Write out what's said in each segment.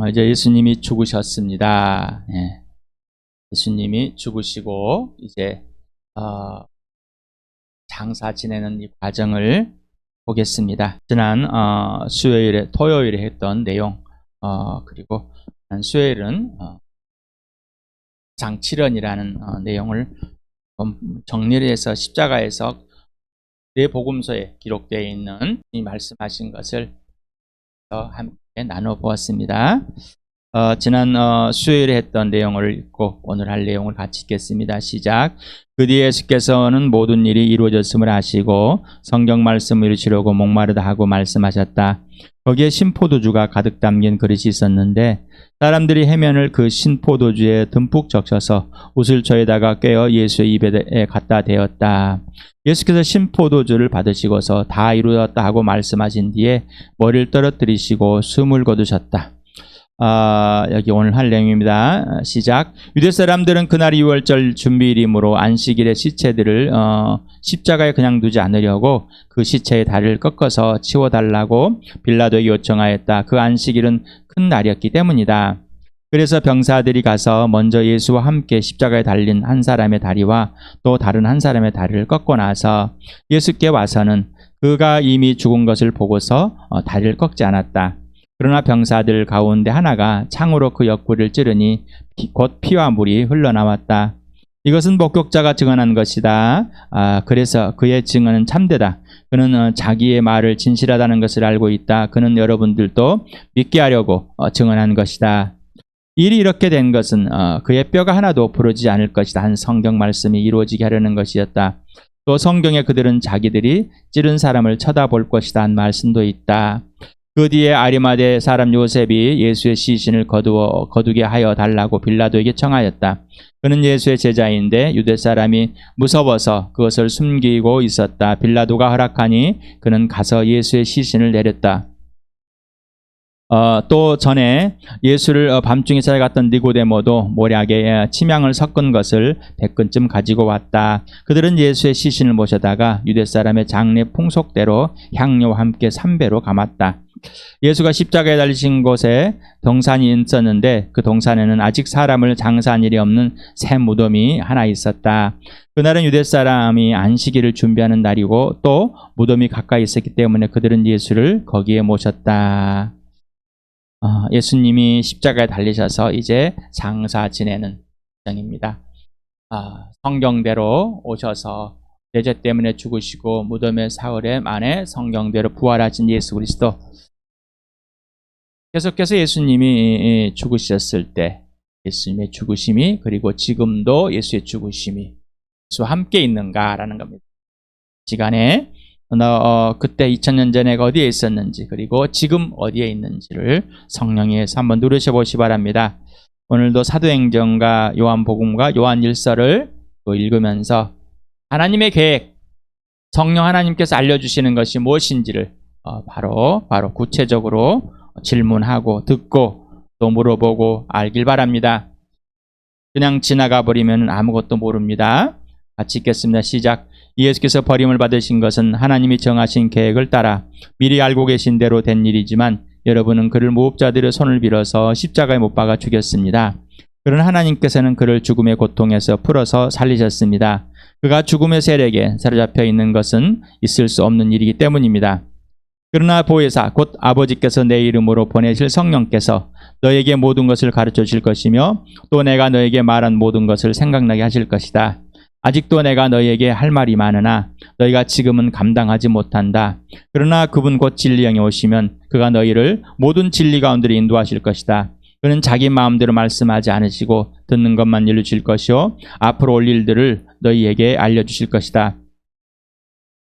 이제 예수님이 죽으셨습니다. 예. 예수님이 죽으시고 이제 장사 지내는 이 과정을 보겠습니다. 지난 토요일에 했던 내용 그리고 수요일은 장칠연이라는 내용을 정리를 해서 십자가에서 내 복음서에 기록되어 있는 이 말씀하신 것을 함께 나눠보았습니다. 지난 수요일에 했던 내용을 읽고 오늘 할 내용을 같이 읽겠습니다. 시작. 그 뒤에 예수께서는 모든 일이 이루어졌음을 아시고 성경 말씀을 이루시려고 목마르다 하고 말씀하셨다. 거기에 신포도주가 가득 담긴 그릇이 있었는데 사람들이 해면을 그 신포도주에 듬뿍 적셔서 우슬초에다가 꿰어 예수의 입에 갖다 대었다. 예수께서 신포도주를 받으시고서 다 이루었다 하고 말씀하신 뒤에 머리를 떨어뜨리시고 숨을 거두셨다. 여기 오늘 할 내용입니다. 시작. 유대 사람들은 그날 유월절 준비일이므로 안식일에 시체들을 십자가에 그냥 두지 않으려고 그 시체의 다리를 꺾어서 치워달라고 빌라도에게 요청하였다. 그 안식일은 큰 날이었기 때문이다. 그래서 병사들이 가서 먼저 예수와 함께 십자가에 달린 한 사람의 다리와 또 다른 한 사람의 다리를 꺾고 나서 예수께 와서는 그가 이미 죽은 것을 보고서 다리를 꺾지 않았다. 그러나 병사들 가운데 하나가 창으로 그 옆구리를 찌르니 곧 피와 물이 흘러나왔다. 이것은 목격자가 증언한 것이다. 그래서 그의 증언은 참되다. 그는 자기의 말을 진실하다는 것을 알고 있다. 그는 여러분들도 믿게 하려고 증언한 것이다. 일이 이렇게 된 것은 그의 뼈가 하나도 부러지지 않을 것이다 한 성경 말씀이 이루어지게 하려는 것이었다. 또 성경에 그들은 자기들이 찌른 사람을 쳐다볼 것이다 한 말씀도 있다. 그 뒤에 아리마대 사람 요셉이 예수의 시신을 거두게 하여 달라고 빌라도에게 청하였다. 그는 예수의 제자인데 유대 사람이 무서워서 그것을 숨기고 있었다. 빌라도가 허락하니 그는 가서 예수의 시신을 내렸다. 또 전에 예수를 밤중에 찾아갔던 니고데모도 모략에 침향을 섞은 것을 100근쯤 가지고 왔다. 그들은 예수의 시신을 모셔다가 유대 사람의 장례 풍속대로 향료와 함께 삼배로 감았다. 예수가 십자가에 달리신 곳에 동산이 있었는데 그 동산에는 아직 사람을 장사한 일이 없는 새 무덤이 하나 있었다. 그날은 유대 사람이 안식일을 준비하는 날이고 또 무덤이 가까이 있었기 때문에 그들은 예수를 거기에 모셨다. 예수님이 십자가에 달리셔서 이제 장사 지내는 과정입니다. 성경대로 오셔서 죄 때문에 죽으시고 무덤의 사흘 만에 성경대로 부활하신 예수 그리스도. 계속해서 예수님이 죽으셨을 때 예수님의 죽으심이 그리고 지금도 예수의 죽으심이 예수와 함께 있는가라는 겁니다. 시간에 그때 2000년 전에 어디에 있었는지 그리고 지금 어디에 있는지를 성령에서 한번 누르셔보시 바랍니다. 오늘도 사도행전과 요한복음과 요한일서를 또 읽으면서 하나님의 계획, 성령 하나님께서 알려주시는 것이 무엇인지를 바로 구체적으로 질문하고 듣고 또 물어보고 알길 바랍니다. 그냥 지나가 버리면 아무것도 모릅니다. 같이 읽겠습니다. 시작. 예수께서 버림을 받으신 것은 하나님이 정하신 계획을 따라 미리 알고 계신 대로 된 일이지만 여러분은 그를 무법자들의 손을 빌어서 십자가에 못 박아 죽였습니다. 그러나 하나님께서는 그를 죽음의 고통에서 풀어서 살리셨습니다. 그가 죽음의 세력에 사로잡혀 있는 것은 있을 수 없는 일이기 때문입니다. 그러나 보혜사 곧 아버지께서 내 이름으로 보내실 성령께서 너에게 모든 것을 가르쳐 주실 것이며 또 내가 너에게 말한 모든 것을 생각나게 하실 것이다. 아직도 내가 너희에게 할 말이 많으나 너희가 지금은 감당하지 못한다. 그러나 그분 곧 진리 영이 오시면 그가 너희를 모든 진리 가운데로 인도하실 것이다. 그는 자기 마음대로 말씀하지 않으시고 듣는 것만 일러주실 것이요 앞으로 올 일들을 너희에게 알려주실 것이다.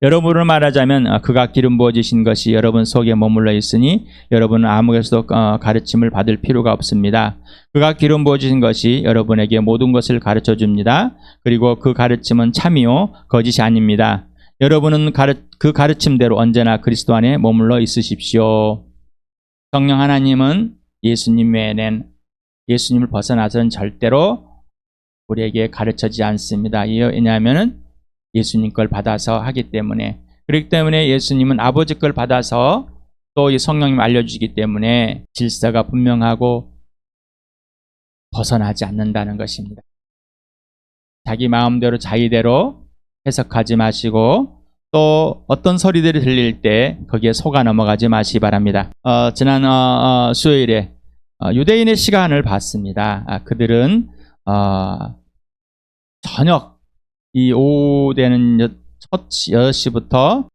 여러분을 말하자면 그가 기름 부어주신 것이 여러분 속에 머물러 있으니 여러분은 아무에서도 가르침을 받을 필요가 없습니다. 그가 기름 부어주신 것이 여러분에게 모든 것을 가르쳐 줍니다. 그리고 그 가르침은 참이요 거짓이 아닙니다. 여러분은 그 가르침대로 언제나 그리스도 안에 머물러 있으십시오. 성령 하나님은 예수님 외에는 예수님을 벗어나서는 절대로 우리에게 가르쳐지지 않습니다. 왜냐하면 예수님 걸 받아서 하기 때문에 그렇기 때문에 예수님은 아버지 걸 받아서 또 이 성령님 알려주시기 때문에 질서가 분명하고 벗어나지 않는다는 것입니다. 자기 마음대로 자의대로 해석하지 마시고 또 어떤 소리들이 들릴 때 거기에 속아 넘어가지 마시기 바랍니다. 지난 수요일에 유대인의 시간을 봤습니다. 그들은 저녁 이 오후 되는 6시부터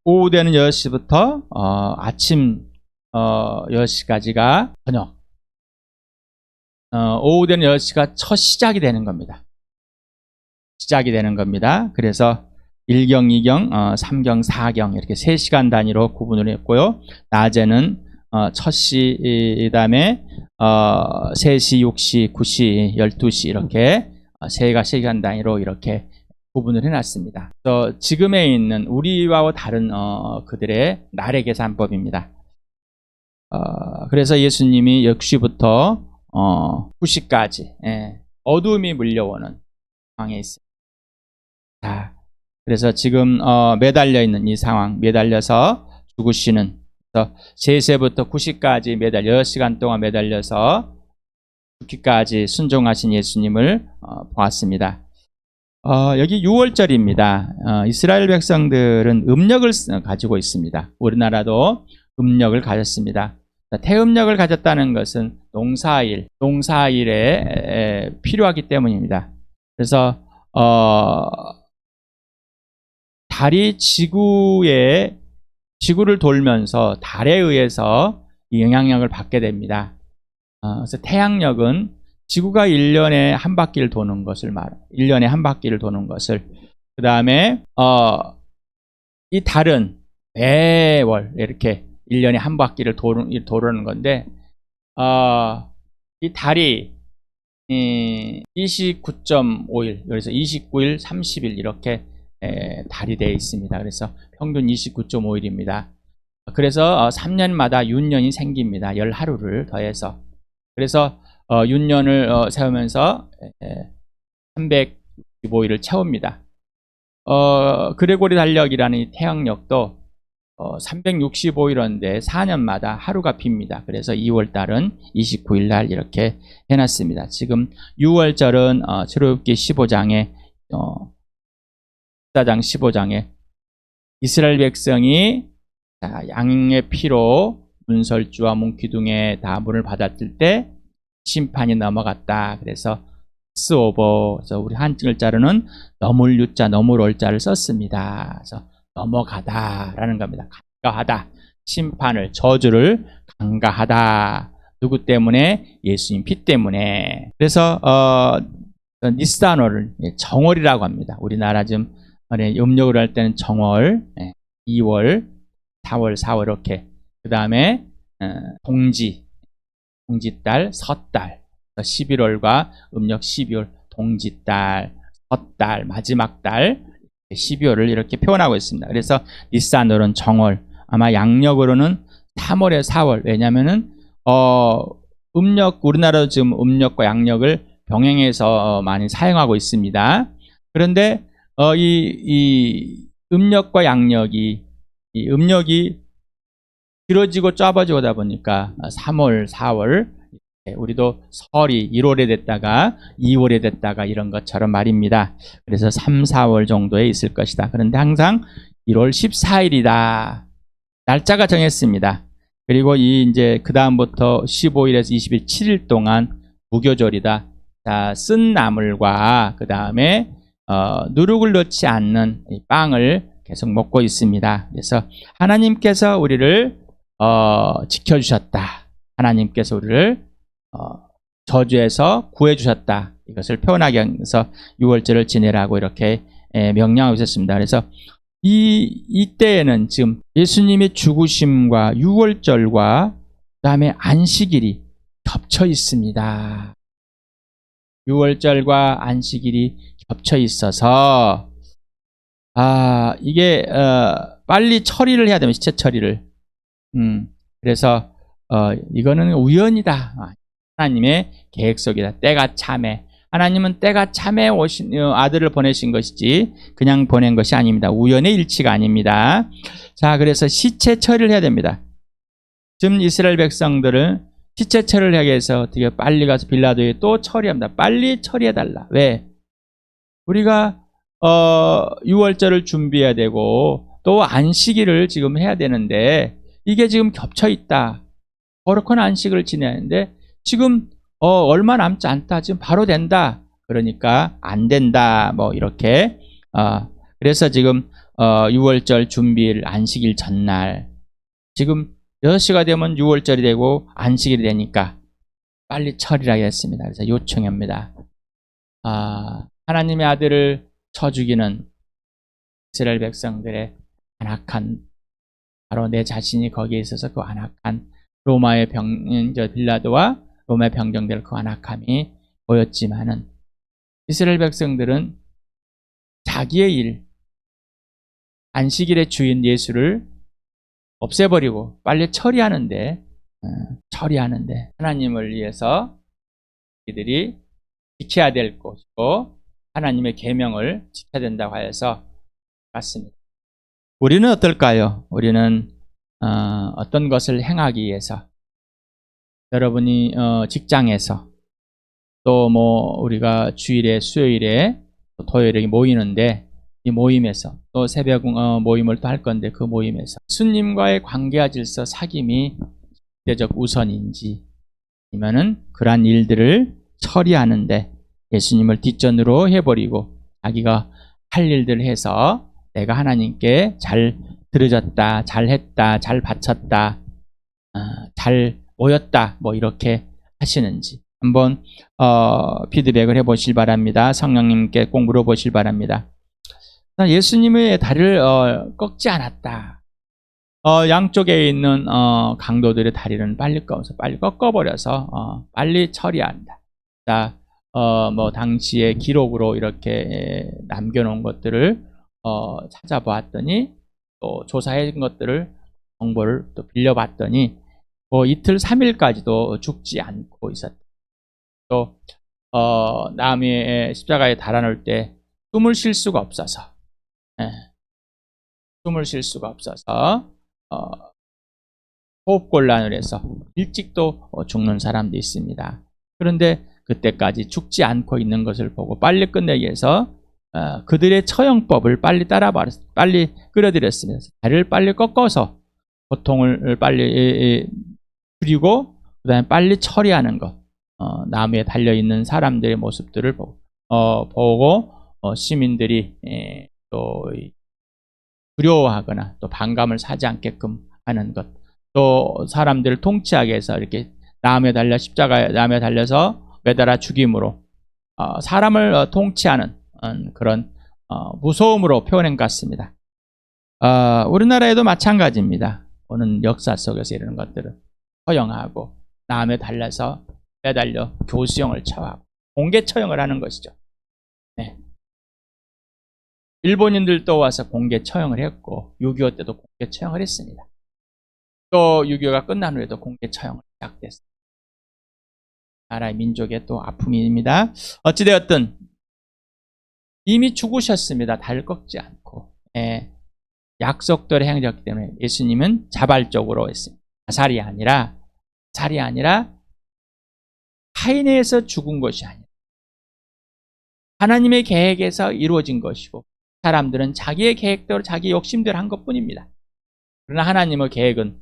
아침 6시까지가 저녁, 오후 되는 6시가 첫 시작이 되는 겁니다. 그래서 1경, 2경, 3경, 4경 이렇게 3시간 단위로 구분을 했고요. 낮에는 첫 시, 다음에 3시, 6시, 9시, 12시 이렇게 3시간 단위로 이렇게 구분을 해놨습니다. 지금에 있는 우리와 다른 그들의 날의 계산법입니다. 그래서 예수님이 6시부터 9시까지 어둠이 물려오는 상황에 있습니다. 자, 그래서 지금 매달려 있는 이 상황, 매달려서 죽으시는 3세부터 9시까지 6시간 동안 매달려서 죽기까지 순종하신 예수님을 보았습니다. 여기 6월절입니다. 이스라엘 백성들은 음력을 가지고 있습니다. 우리나라도 음력을 가졌습니다. 태음력을 가졌다는 것은 농사일에 필요하기 때문입니다. 그래서 달이 지구를 돌면서 달에 의해서 이 영향력을 받게 됩니다. 그래서 태양력은 지구가 1년에 한 바퀴를 도는 것을 그 다음에 이 달은 매월 이렇게 1년에 한 바퀴를 도는 건데 이 달이 29.5일, 그래서 29일, 30일 이렇게 달이 되어 있습니다. 그래서 평균 29.5일입니다. 그래서 3년마다 윤년이 생깁니다. 10하루를 더해서. 그래서 윤년을 세우면서 365일을 채웁니다. 그레고리 달력이라는 이 태양력도 365일인데 4년마다 하루가 핍니다. 그래서 2월달은 29일 날 이렇게 해놨습니다. 지금 6월절은 출애굽기 15장에 14장 15장에 이스라엘 백성이 양의 피로 문설주와 문기둥에 다 문을 받았을 때 심판이 넘어갔다. 그래서 스오버, 그래서 우리 한글자로는 넘을 유자, 넘을 올자를 썼습니다. 그래서 넘어가다라는 겁니다. 간과하다. 심판을, 저주를 간과하다. 누구 때문에? 예수님 피 때문에. 그래서 니스산월을 정월이라고 합니다. 우리나라 지금 음력을 할 때는 정월, 2월, 4월 이렇게. 그 다음에 동지달, 섣달, 11월과 음력 12월, 동지달, 섣달, 마지막 달 12월을 이렇게 표현하고 있습니다. 그래서 니산월은 정월, 아마 양력으로는 3월에 4월. 왜냐하면은 우리나라도 지금 음력과 양력을 병행해서 많이 사용하고 있습니다. 그런데 이 음력과 양력이 음력이 길어지고 짧아지고 하다 보니까 3월, 4월, 우리도 설이 1월에 됐다가 2월에 됐다가 이런 것처럼 말입니다. 그래서 3, 4월 정도에 있을 것이다. 그런데 항상 1월 14일이다. 날짜가 정했습니다. 그리고 이제 그 다음부터 15일에서 20일 7일 동안 무교절이다. 자, 쓴 나물과 그 다음에 누룩을 넣지 않는 빵을 계속 먹고 있습니다. 그래서 하나님께서 우리를 지켜주셨다. 하나님께서 우리를 저주에서 구해주셨다. 이것을 표현하기 위해서 6월절을 지내라고 이렇게 명령하고 있었습니다. 그래서 이때에는 지금 예수님의 죽으심과 6월절과 그 다음에 안식일이 겹쳐 있습니다. 6월절과 안식일이 겹쳐 있어서 이게 빨리 처리를 해야 됩니다. 시체 처리를. 그래서 이거는 우연이다. 하나님의 계획 속이다. 때가 참해. 하나님은 때가 참해 오신 아들을 보내신 것이지 그냥 보낸 것이 아닙니다. 우연의 일치가 아닙니다. 자, 그래서 시체 처리를 해야 됩니다. 지금 이스라엘 백성들을 시체처리를 하기 위해서 어떻게 빨리 가서 빌라도에 또 처리합니다. 빨리 처리해달라. 왜? 우리가 6월절을 준비해야 되고 또 안식일을 지금 해야 되는데 이게 지금 겹쳐 있다. 거룩한 안식을 지내야 하는데 지금 얼마 남지 않다. 지금 바로 된다. 그러니까 안 된다. 뭐 이렇게 그래서 지금 6월절 준비일 안식일 전날 지금 6시가 되면 6월절이 되고 안식일이 되니까 빨리 처리를 하겠습니다. 그래서 요청합니다. 하나님의 아들을 쳐 죽이는 이스라엘 백성들의 안악한 바로 내 자신이 거기에 있어서 그 안악한 로마의 빌라도와 로마의 병정들 그 안악함이 보였지만은 이스라엘 백성들은 자기의 일 안식일의 주인 예수를 없애버리고 빨리 처리하는데 하나님을 위해서 이들이 지켜야 될 것이고 하나님의 계명을 지켜야 된다고 하여서 맞습니다. 우리는 어떨까요? 우리는 어떤 것을 행하기 위해서 여러분이 직장에서 또 뭐 우리가 주일에 수요일에 토요일에 모이는데 이 모임에서 또 새벽 모임을 또 할 건데 그 모임에서 예수님과의 관계와 질서 사귐이 대적 우선인지 아니면은 그러한 일들을 처리하는데 예수님을 뒷전으로 해버리고 자기가 할 일들을 해서 내가 하나님께 잘 들어졌다, 잘했다, 잘 바쳤다, 잘 모였다 뭐 이렇게 하시는지 한번 피드백을 해보실 바랍니다. 성령님께 꼭 물어보실 바랍니다. 예수님의 다리를 꺾지 않았다. 양쪽에 있는 강도들의 다리는 빨리 꺾어버려서 빨리 처리한다. 자, 뭐 당시의 기록으로 이렇게 남겨놓은 것들을 찾아보았더니 또 조사한 것들을 정보를 또 빌려봤더니 뭐 이틀 3일까지도 죽지 않고 있었다. 또 나무에 십자가에 달아놓을 때 숨을 쉴 수가 없어서 호흡곤란을 해서 일찍 또 죽는 사람도 있습니다. 그런데 그때까지 죽지 않고 있는 것을 보고 빨리 끝내기 위해서 그들의 처형법을 빨리 빨리 끌어들였습니다. 다리를 빨리 꺾어서 고통을 빨리 줄이고 그다음에 빨리 처리하는 것. 나무에 달려있는 사람들의 모습들을 보고 시민들이 또 두려워하거나 또 반감을 사지 않게끔 하는 것. 또 사람들을 통치하게 해서 이렇게 십자가에 나무에 달려서 매달아 죽임으로 사람을 통치하는 그런 무서움으로 표현한 것 같습니다. 우리나라에도 마찬가지입니다. 오는 역사 속에서 이런 것들을 처형하고 나무에 달려서 매달려 교수형을 처하고 공개 처형을 하는 것이죠. 네. 일본인들도 와서 공개 처형을 했고 6.25 때도 공개 처형을 했습니다. 또 6.25가 끝난 후에도 공개 처형을 시작됐습니다. 나라의 민족의 또 아픔입니다. 어찌되었든 이미 죽으셨습니다. 다리를 꺾지 않고 약속대로 행하셨기 때문에 예수님은 자발적으로 했습니다. 자살이 아니라 타인에서 죽은 것이 아니라 하나님의 계획에서 이루어진 것이고 사람들은 자기의 계획대로 자기 욕심대로 한 것뿐입니다. 그러나 하나님의 계획은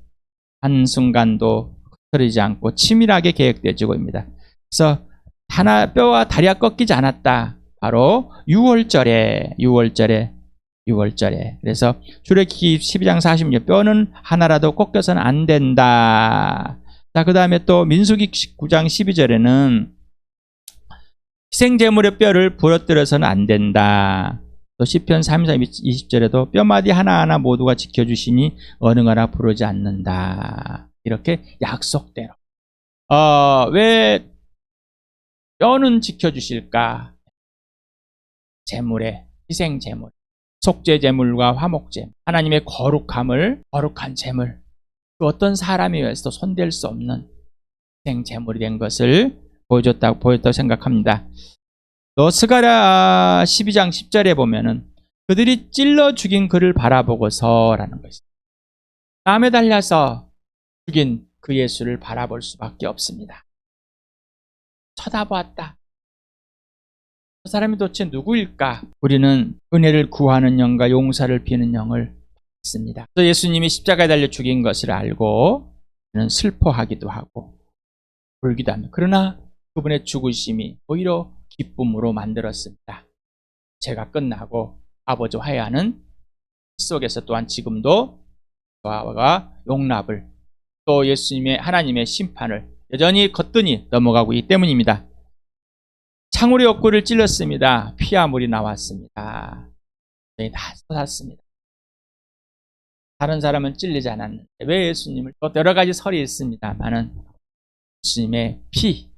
한순간도 흐트러지지 않고 치밀하게 계획되어지고 있습니다. 그래서 하나 뼈와 다리가 꺾이지 않았다. 바로 6월절에 그래서 출애굽기 12장 46 뼈는 하나라도 꺾여서는 안 된다. 자, 그 다음에 또 민수기 9장 12절에는 희생제물의 뼈를 부러뜨려서는 안 된다. 또 시편 3장 20절에도 뼈마디 하나하나 모두가 지켜주시니 어느 거나 부르지 않는다. 이렇게 약속대로. 왜 뼈는 지켜주실까? 제물의 희생제물, 속죄제물과 화목제물, 하나님의 거룩한 제물, 그 어떤 사람에 의해서도 손댈 수 없는 희생제물이 된 것을 보였다고 생각합니다. 또 스가랴 12장 10절에 보면은 그들이 찔러 죽인 그를 바라보고서라는 것입니다. 나무에 달려서 죽인 그 예수를 바라볼 수밖에 없습니다. 쳐다보았다. 저 사람이 도대체 누구일까? 우리는 은혜를 구하는 영과 용서를 비는 영을 받습니다. 예수님이 십자가에 달려 죽인 것을 알고 저는 슬퍼하기도 하고 울기도 합니다. 그러나 그분의 죽으심이 오히려 기쁨으로 만들었습니다. 죄가 끝나고 아버지 화해하는 속에서 또한 지금도 저와 용납을 또 예수님의 하나님의 심판을 여전히 거뜬히 넘어가고 있기 때문입니다. 창으로 옆구리를 찔렀습니다. 피와 물이 나왔습니다. 저희 다 쏟았습니다. 다른 사람은 찔리지 않았는데 왜 예수님을 또 여러 가지 설이 있습니다만은 예수님의 피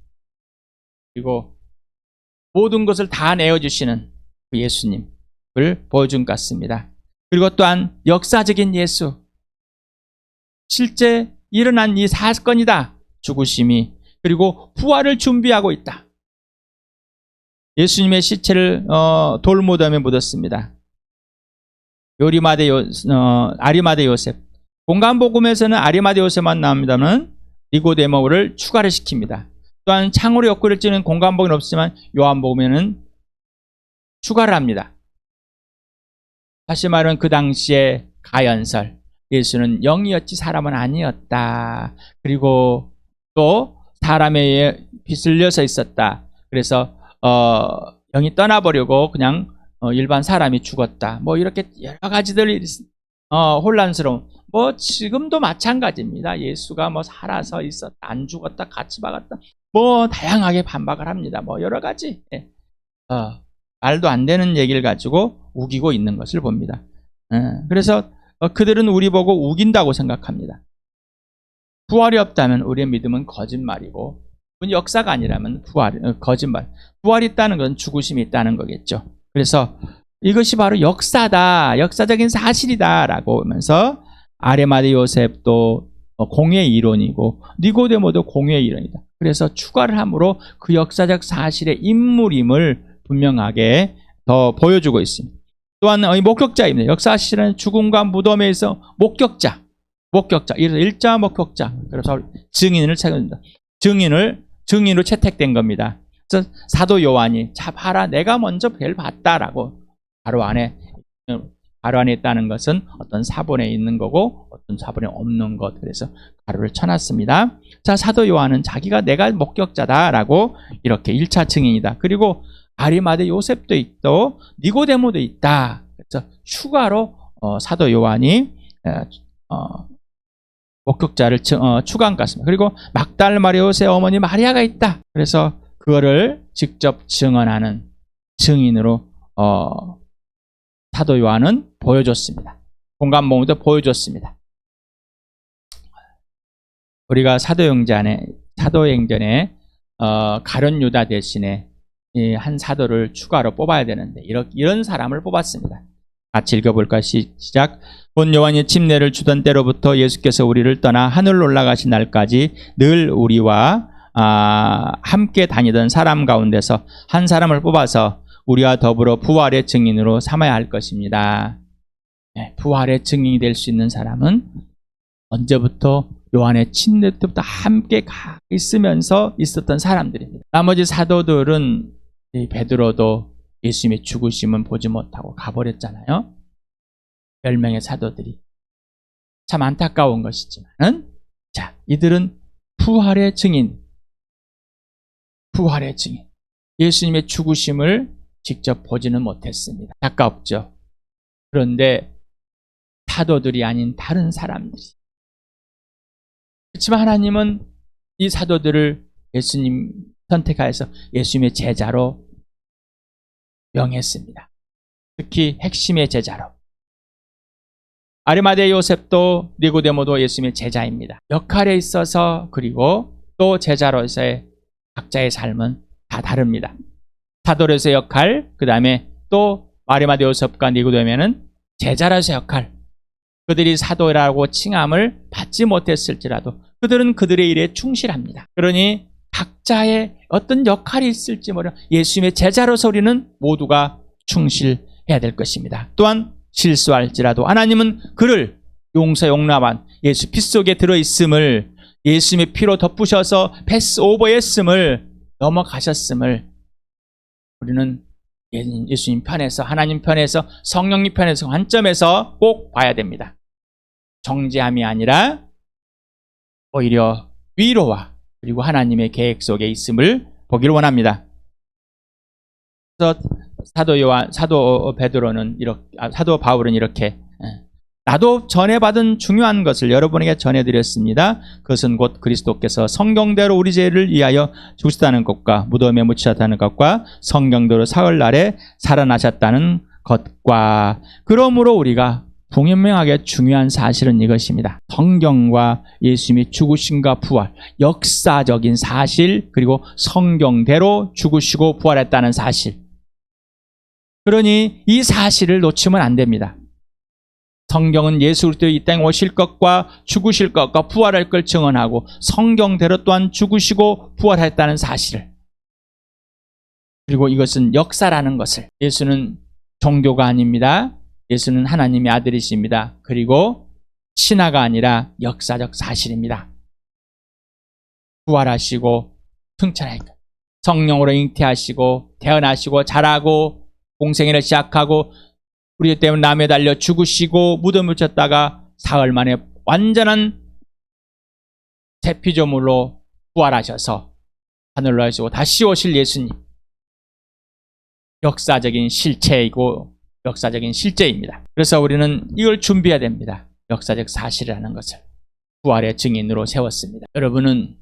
그리고 모든 것을 다 내어주시는 그 예수님을 보여준 것 같습니다. 그리고 또한 역사적인 예수 실제 일어난 이 사건이다. 죽으심이 그리고 부활을 준비하고 있다. 예수님의 시체를 돌무덤에 묻었습니다. 아리마대 요셉. 공간복음에서는 아리마대 요셉만 나옵니다만 니고데모를 추가를 시킵니다. 또한 창으로 옆구리를 찌는 공간복음은 없지만 요한복음에는 추가를 합니다. 다시 말하면 그 당시에 가연설. 예수는 영이었지 사람은 아니었다. 그리고 또 사람에 의해 빗을려서 있었다. 그래서 영이 떠나버리고 그냥 일반 사람이 죽었다. 뭐 이렇게 여러 가지들 혼란스러운. 뭐 지금도 마찬가지입니다. 예수가 뭐 살아서 있었다, 안 죽었다, 같이 박았다. 뭐 다양하게 반박을 합니다. 뭐 여러 가지 말도 안 되는 얘기를 가지고 우기고 있는 것을 봅니다. 그래서 그들은 우리 보고 우긴다고 생각합니다. 부활이 없다면 우리의 믿음은 거짓말이고 역사가 아니라면 거짓말. 부활이 있다는 건 죽으심이 있다는 거겠죠. 그래서 이것이 바로 역사다. 역사적인 사실이다. 라고 하면서 아리마대 요셉도 공의 이론이고 니고데모도 공의 이론이다. 그래서 추가를 함으로 그 역사적 사실의 인물임을 분명하게 더 보여주고 있습니다. 또한 목격자입니다. 역사실은 죽음과 무덤에서 목격자. 이래서 일자 목격자. 그래서 증인을 찾는다. 증인으로 채택된 겁니다. 그래서 사도 요한이 자 봐라 내가 먼저 별 봤다라고 바로 안에 있다는 것은 어떤 사본에 있는 거고 어떤 사본에 없는 것. 그래서 가로를 쳐놨습니다. 자 사도 요한은 자기가 내가 목격자다라고 이렇게 1차 증인이다. 그리고 아리마대 요셉도 있고 니고데모도 있다. 그래서 추가로 사도 요한이 목격자를 추가한 것 같습니다. 그리고 막달 마리오스의 어머니 마리아가 있다. 그래서 그거를 직접 증언하는 증인으로 사도 요한은 보여줬습니다. 공간복음도 보여줬습니다. 우리가 사도행전에 가룟 유다 대신에 한 사도를 추가로 뽑아야 되는데 이런 사람을 뽑았습니다. 같이 읽어볼까? 시작. 본 요한이 침례를 주던 때로부터 예수께서 우리를 떠나 하늘로 올라가신 날까지 늘 우리와 함께 다니던 사람 가운데서 한 사람을 뽑아서 우리와 더불어 부활의 증인으로 삼아야 할 것입니다. 부활의 증인이 될 수 있는 사람은 언제부터 요한의 침례 때부터 함께 있으면서 있었던 사람들입니다. 나머지 사도들은 베드로도 예수님의 죽으심은 보지 못하고 가버렸잖아요. 10명의 사도들이. 참 안타까운 것이지만 자, 이들은 부활의 증인. 예수님의 죽으심을 직접 보지는 못했습니다. 안타깝죠. 그런데 사도들이 아닌 다른 사람들이. 그렇지만 하나님은 이 사도들을 예수님 선택하여서 예수님의 제자로 명했습니다. 특히 핵심의 제자로. 아리마대 요셉도 니고데모도 예수님의 제자입니다. 역할에 있어서 그리고 또 제자로서의 각자의 삶은 다 다릅니다. 사도로서의 역할, 그 다음에 또 아리마대 요셉과 니고데모는 제자로서의 역할. 그들이 사도라고 칭함을 받지 못했을지라도 그들은 그들의 일에 충실합니다. 그러니 각자의 어떤 역할이 있을지 모르는 예수님의 제자로서 우리는 모두가 충실해야 될 것입니다. 또한 실수할지라도 하나님은 그를 용서 용납한 예수 피 속에 들어있음을, 예수님의 피로 덮으셔서 패스오버했음을, 넘어가셨음을 우리는 예수님 편에서, 하나님 편에서, 성령님 편에서, 관점에서 꼭 봐야 됩니다. 정죄함이 아니라 오히려 위로와 그리고 하나님의 계획 속에 있음을 보기를 원합니다. 그래서 사도 바울은 이렇게, 나도 전해받은 중요한 것을 여러분에게 전해드렸습니다. 그것은 곧 그리스도께서 성경대로 우리 죄를 위하여 죽으셨다는 것과 무덤에 묻히셨다는 것과 성경대로 사흘날에 살아나셨다는 것과, 그러므로 우리가 분명하게 중요한 사실은 이것입니다. 성경과 예수님이 죽으심과 부활, 역사적인 사실, 그리고 성경대로 죽으시고 부활했다는 사실. 그러니 이 사실을 놓치면 안 됩니다. 성경은 예수 그리스도 이 땅에 오실 것과 죽으실 것과 부활할 걸 증언하고, 성경대로 또한 죽으시고 부활했다는 사실을, 그리고 이것은 역사라는 것을, 예수는 종교가 아닙니다. 예수는 하나님의 아들이십니다. 그리고 신화가 아니라 역사적 사실입니다. 부활하시고 승천하시고 성령으로 잉태하시고 태어나시고 자라고 공생애를 시작하고 우리 때문에 남에 달려 죽으시고 무덤에 묻혔다가 사흘 만에 완전한 새 피조물로 부활하셔서 하늘로 하시고 다시 오실 예수님, 역사적인 실체이고 역사적인 실제입니다. 그래서 우리는 이걸 준비해야 됩니다. 역사적 사실이라는 것을 부활의 증인으로 세웠습니다. 여러분은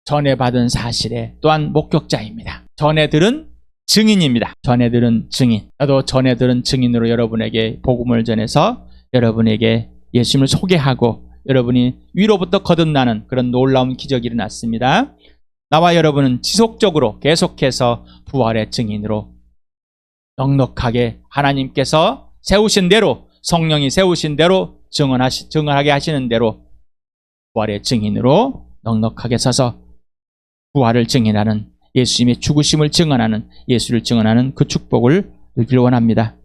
전에 받은 사실에 또한 목격자입니다. 전에 들은 증인입니다. 전에 들은 증인. 나도 전에 들은 증인으로 여러분에게 복음을 전해서 여러분에게 예수님을 소개하고 여러분이 위로부터 거듭나는 그런 놀라운 기적이 일어났습니다. 나와 여러분은 지속적으로 계속해서 부활의 증인으로 넉넉하게 하나님께서 세우신 대로, 성령이 세우신 대로, 증언하게 하시는 대로 부활의 증인으로 넉넉하게 서서 부활을 증인하는, 예수님의 죽으심을 증언하는, 예수를 증언하는 그 축복을 누리길 원합니다.